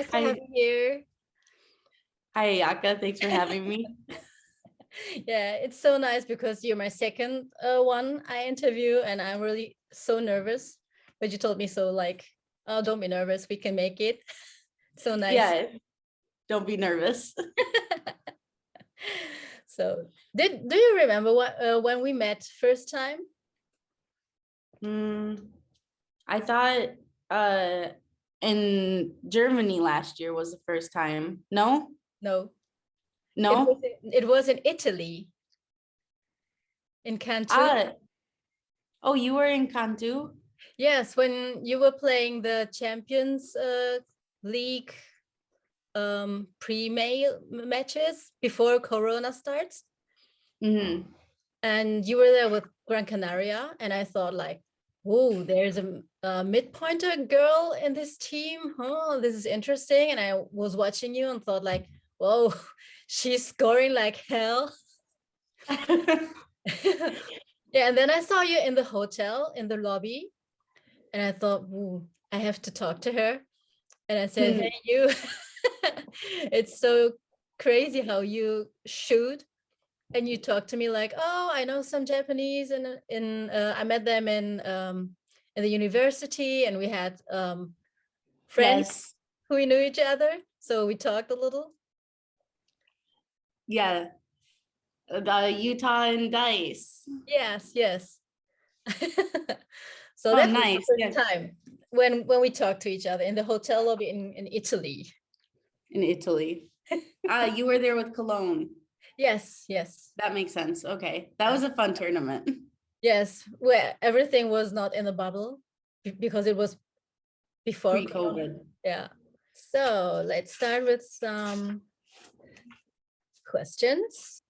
for Hi, having me here. hi, Yaka. Thanks for having me. Yeah, it's so nice because you're my second one I interview, and I'm really so nervous. But you told me so, like, oh, don't be nervous, we can make it. So nice. Yeah, don't be nervous. So, do you remember what when we met first time? Mm, I thought in Germany last year was the first time. No? No, No? it was in Italy, in Cantu. Ah, oh, you were in Cantu? Yes, when you were playing the Champions League pre-mail matches before Corona starts, Mm-hmm. and you were there with Gran Canaria, and I thought like, whoa, there's a mid-pointer girl in this team. Oh, this is interesting. And I was watching you and thought like, whoa, she's scoring like hell. Yeah, and then I saw you in the hotel in the lobby, and I thought, ooh, I have to talk to her. And I said, hey, you, it's so crazy how you shoot and you talk to me like, oh, I know some Japanese, and I met them in the university, and we had friends Yes. who we knew each other, so we talked a little. Yeah. The Utah and Dice. Yes, yes. So Oh, that was the nice. first Yeah. time when we talked to each other in the hotel lobby in Italy. In Italy. Ah, you were there with Cologne. Yes, yes. That makes sense. Okay. That was a fun tournament. Yes, where everything was not in the bubble because it was before Corona. Pre-COVID. Yeah. So let's start with some questions.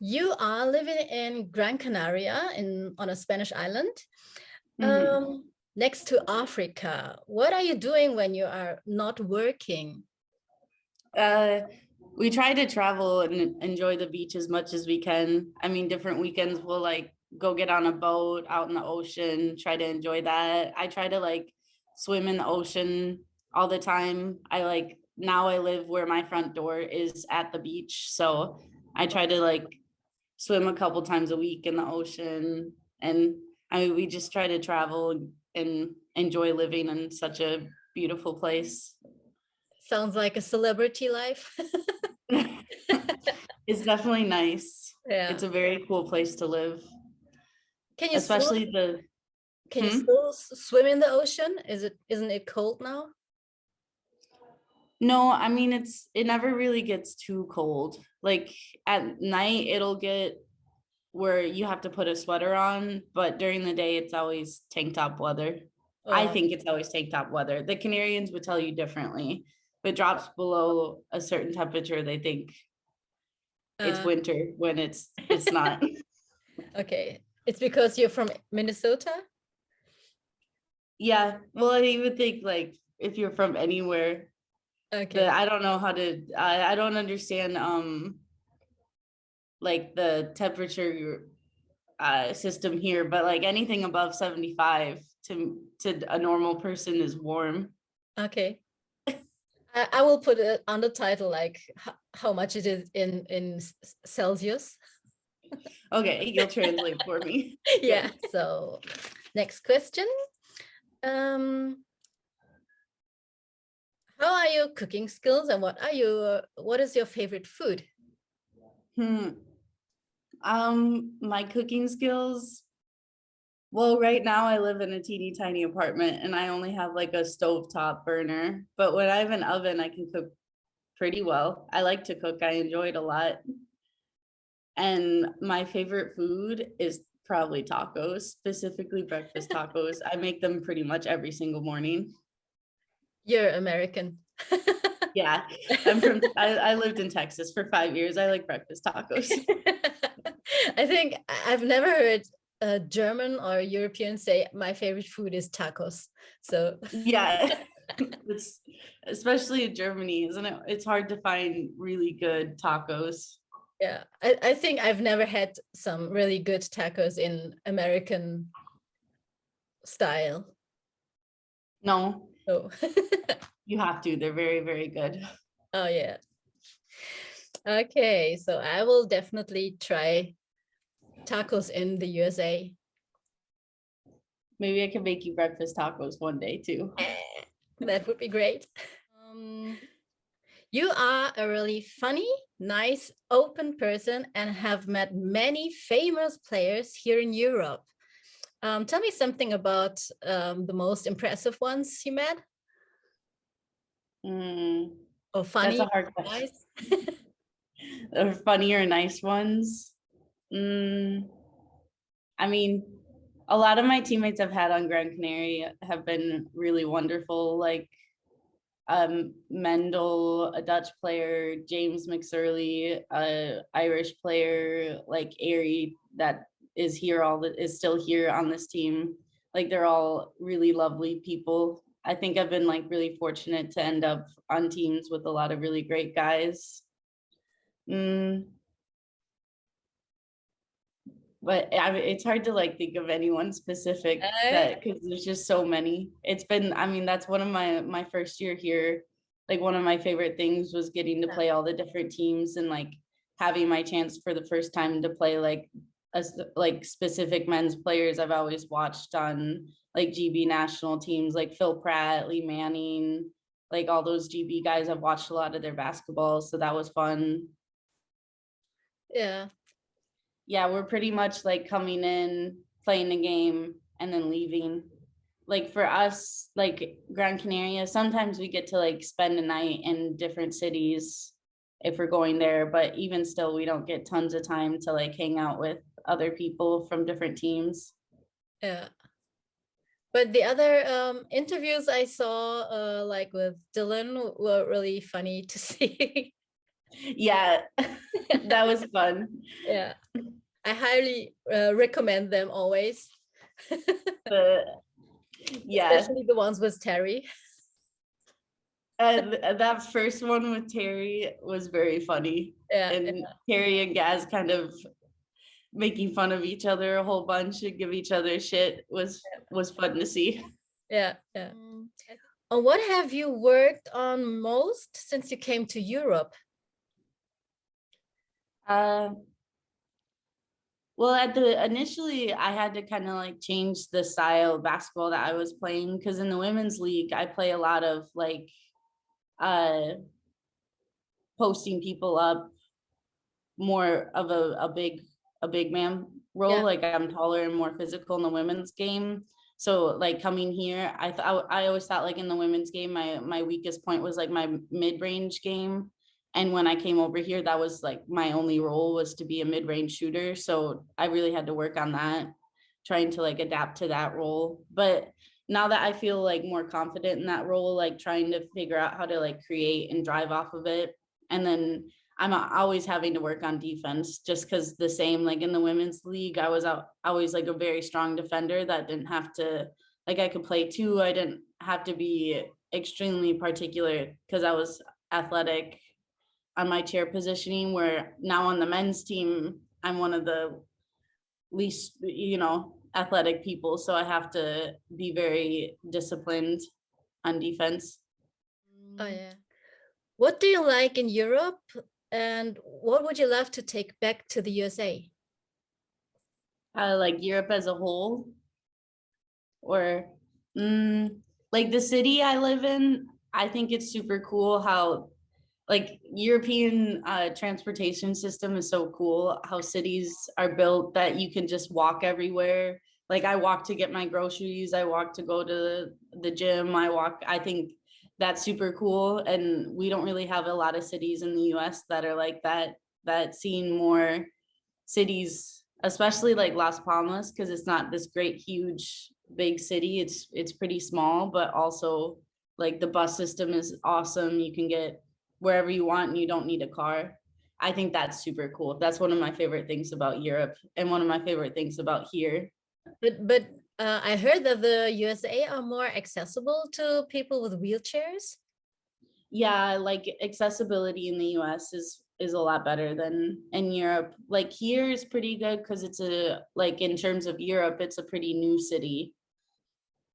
You are living in Gran Canaria on a Spanish island, next to Africa. What are you doing when you are not working? We try to travel and enjoy the beach as much as we can. I mean, different weekends we'll like go get on a boat out in the ocean, try to enjoy that. I try to like swim in the ocean all the time. I like now I live where my front door is at the beach. So I try to like swim a couple times a week in the ocean. And we just try to travel and enjoy living in such a beautiful place. Sounds like a celebrity life. It's definitely nice. Yeah. It's a very cool place to live. Can you Especially still swim in the ocean? Isn't it cold now? No, I mean it never really gets too cold. Like at night it'll get where you have to put a sweater on, but during the day it's always tank top weather. I think it's always tank top weather. The Canarians would tell you differently. If it drops below a certain temperature, they think it's winter when it's not. Okay. It's because you're from Minnesota? Yeah. Well, I even think like if you're from anywhere, Okay. I don't know how to I don't understand like the temperature system here, but like anything above 75 to a normal person is warm. Okay. I will put it on the title like how much it is in Celsius. Okay, you'll translate for me. Yeah. So next question. How are your cooking skills, and what is your favorite food? My cooking skills. Well, right now I live in a teeny tiny apartment and I only have like a stovetop burner. But when I have an oven, I can cook pretty well. I like to cook. I enjoy it a lot. And my favorite food is probably tacos, specifically breakfast tacos. I make them pretty much every single morning. You're American. Yeah, I lived in Texas for 5 years. I like breakfast tacos. I think I've never heard a German or a European say my favorite food is tacos. So yeah, it's especially in Germany, isn't it? It's hard to find really good tacos. yeah, I think I've never had some really good tacos in American style. No, Oh. You have to. They're very, very good. Oh yeah. Okay, so I will definitely try tacos in the USA. Maybe I can make you breakfast tacos one day too. That would be great. You are a really funny, nice, open person and have met many famous players here in Europe. Tell me something about the most impressive ones you met, Mm, or that's a funny, hard question. nice. Or funny or nice ones. Mm, I mean, a lot of my teammates I've had on Gran Canaria have been really wonderful. Like Mendel, a Dutch player, James McSorley, a Irish player, like Ari that is here is still here on this team. Like they're all really lovely people. I think I've been like really fortunate to end up on teams with a lot of really great guys. Mm, but it's hard to like think of anyone specific that because there's just so many. It's been, I mean, that's one of my first year here. Like one of my favorite things was getting to play all the different teams and like having my chance for the first time to play like like specific men's players I've always watched on like GB national teams like Phil Pratt, Lee Manning, like all those GB guys. I've watched a lot of their basketball, so that was fun. Yeah. Yeah, we're pretty much like coming in, playing the game, and then leaving. Like for us, like Gran Canaria, sometimes we get to like spend a night in different cities if we're going there, but even still, we don't get tons of time to like hang out with other people from different teams. Yeah. But the other interviews I saw, like with Dylan, were really funny to see. Yeah, that was fun. Yeah, I highly recommend them always. But yeah, Especially the ones with Terry. that first one with Terry was very funny. Yeah, And Terry and Gaz kind of making fun of each other a whole bunch and give each other shit was fun to see. yeah, yeah. What have you worked on most since you came to Europe? Well, at the initially I had to kind of like change the style of basketball that I was playing because in the women's league I play a lot of like uh posting people up, more of a big man role. Yeah. Like I'm taller and more physical in the women's game. So like coming here, I always thought like in the women's game, my weakest point was like my mid-range game. And when I came over here, that was like my only role was to be a mid-range shooter. So I really had to work on that, trying to like adapt to that role. But now that I feel like more confident in that role, like trying to figure out how to like create and drive off of it. And then I'm always having to work on defense just because the same like in the women's league, I was always like a very strong defender that didn't have to like I could play two. I didn't have to be extremely particular because I was athletic on my chair positioning. Where now on the men's team, I'm one of the least, athletic people. So I have to be very disciplined on defense. Oh yeah. What do you like in Europe, and what would you love to take back to the USA? Like Europe as a whole, or like the city I live in, I think it's super cool how like European transportation system is so cool, how cities are built that you can just walk everywhere. Like I walk to get my groceries, I walk to go to the gym, I think that's super cool. And we don't really have a lot of cities in the US that are like that seeing more cities, especially like Las Palmas, because it's not this great, huge, big city. It's pretty small, but also like the bus system is awesome. You can get wherever you want and you don't need a car. I think that's super cool. That's one of my favorite things about Europe and one of my favorite things about here. But I heard that the USA are more accessible to people with wheelchairs. Yeah, like accessibility in the US is a lot better than in Europe. Like here is pretty good because it's a like in terms of Europe, it's a pretty new city.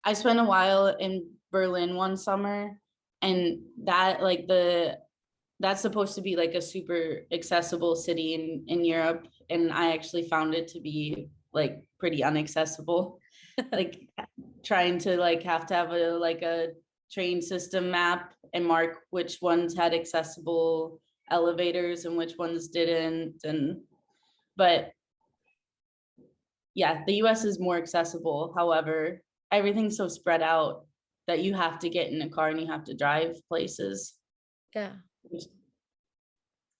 I spent a while in Berlin one summer, and that's supposed to be like a super accessible city in Europe, and I actually found it to be like pretty inaccessible. Like trying to like have to have a train system map and mark which ones had accessible elevators and which ones didn't. And but yeah, the US is more accessible. However, everything's so spread out that you have to get in a car and you have to drive places, Yeah. which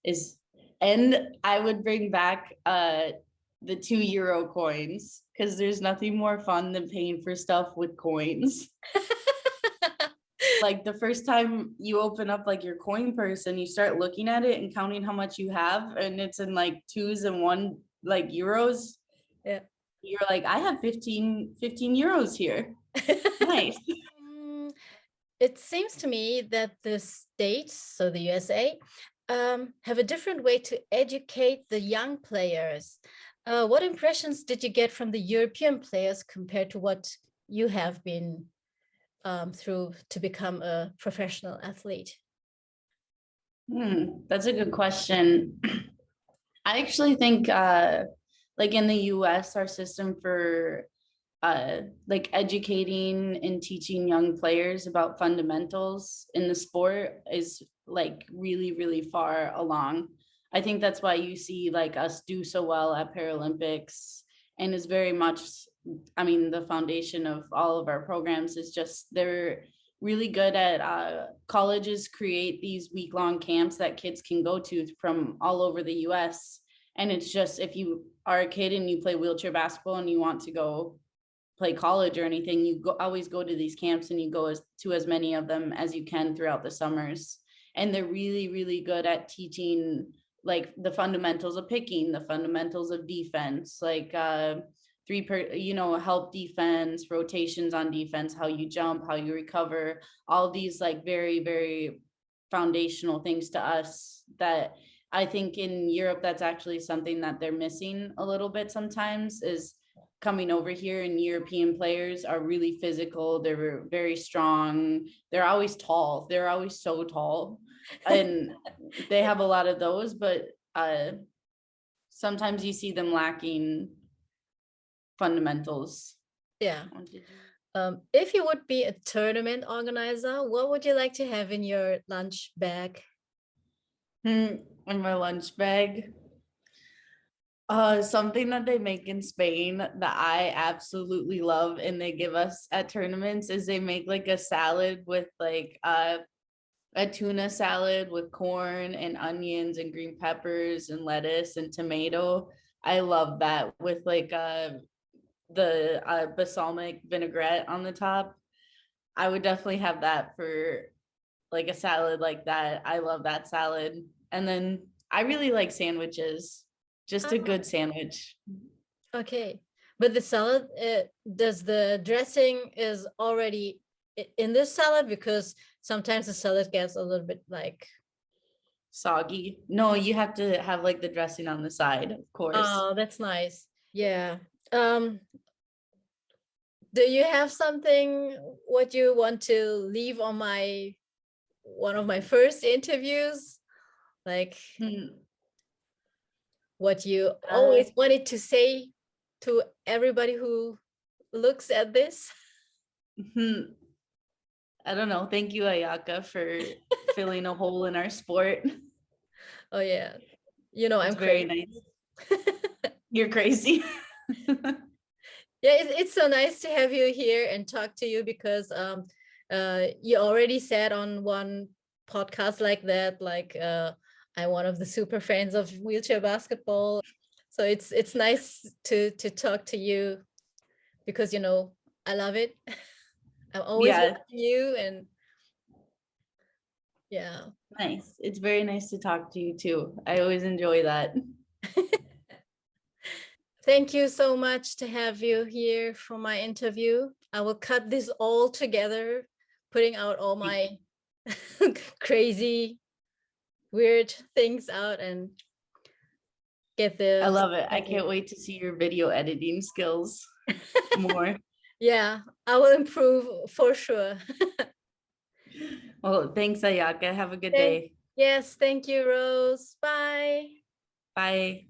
is, and I would bring back the 2 euro coins, because there's nothing more fun than paying for stuff with coins. Like the first time you open up like your coin purse and you start looking at it and counting how much you have, and it's in like twos and one like euros. Yeah. You're like, I have 15 euros here. Nice. It seems to me that the states, so the USA, have a different way to educate the young players. What impressions did you get from the European players compared to what you have been through to become a professional athlete? That's a good question. I actually think like in the US, our system for like educating and teaching young players about fundamentals in the sport is like really, really far along. I think that's why you see like us do so well at Paralympics, and is very much, I mean, the foundation of all of our programs is just they're really good at colleges create these week-long camps that kids can go to from all over the US. And it's just, if you are a kid and you play wheelchair basketball and you want to go play college or anything, you always go to these camps, and you go to as many of them as you can throughout the summers. And they're really, really good at teaching like the fundamentals of picking, the fundamentals of defense, like help defense, rotations on defense, how you jump, how you recover, all these like very, very foundational things to us that I think in Europe, that's actually something that they're missing a little bit sometimes, is coming over here, and European players are really physical. They're very strong. They're always tall. They're always so tall. And they have a lot of those, but sometimes you see them lacking fundamentals. Yeah. If you would be a tournament organizer, what would you like to have in your lunch bag? In my lunch bag? Something that they make in Spain that I absolutely love and they give us at tournaments is they make like a salad with like a tuna salad with corn and onions and green peppers and lettuce and tomato. I love that with like the balsamic vinaigrette on the top. I would definitely have that for like a salad like that. I love that salad. And then I really like sandwiches. Just a good sandwich. Okay, but the salad, does the dressing is already in this salad? Because sometimes the salad gets a little bit like soggy. No, you have to have like the dressing on the side, of course. Oh, that's nice. Yeah. Do you have something what you want to leave on one of my first interviews? Like what you always wanted to say to everybody who looks at this? I don't know. Thank you, Ayaka, for filling a hole in our sport. Oh yeah. You know, I'm very crazy. Nice. You're crazy. Yeah, it's so nice to have you here and talk to you, because you already said on one podcast like that, like I'm one of the super fans of wheelchair basketball. So it's nice to talk to you, because you know I love it. I'm always watching you, and yeah. Nice. It's very nice to talk to you too. I always enjoy that. Thank you so much to have you here for my interview. I will cut this all together, putting out all my crazy, weird things out, and get the. I love it. I can't wait to see your video editing skills more. Yeah, I will improve for sure. Well, thanks, Ayaka. Have a good Thank, day. yes, thank you, Rose. Bye. Bye.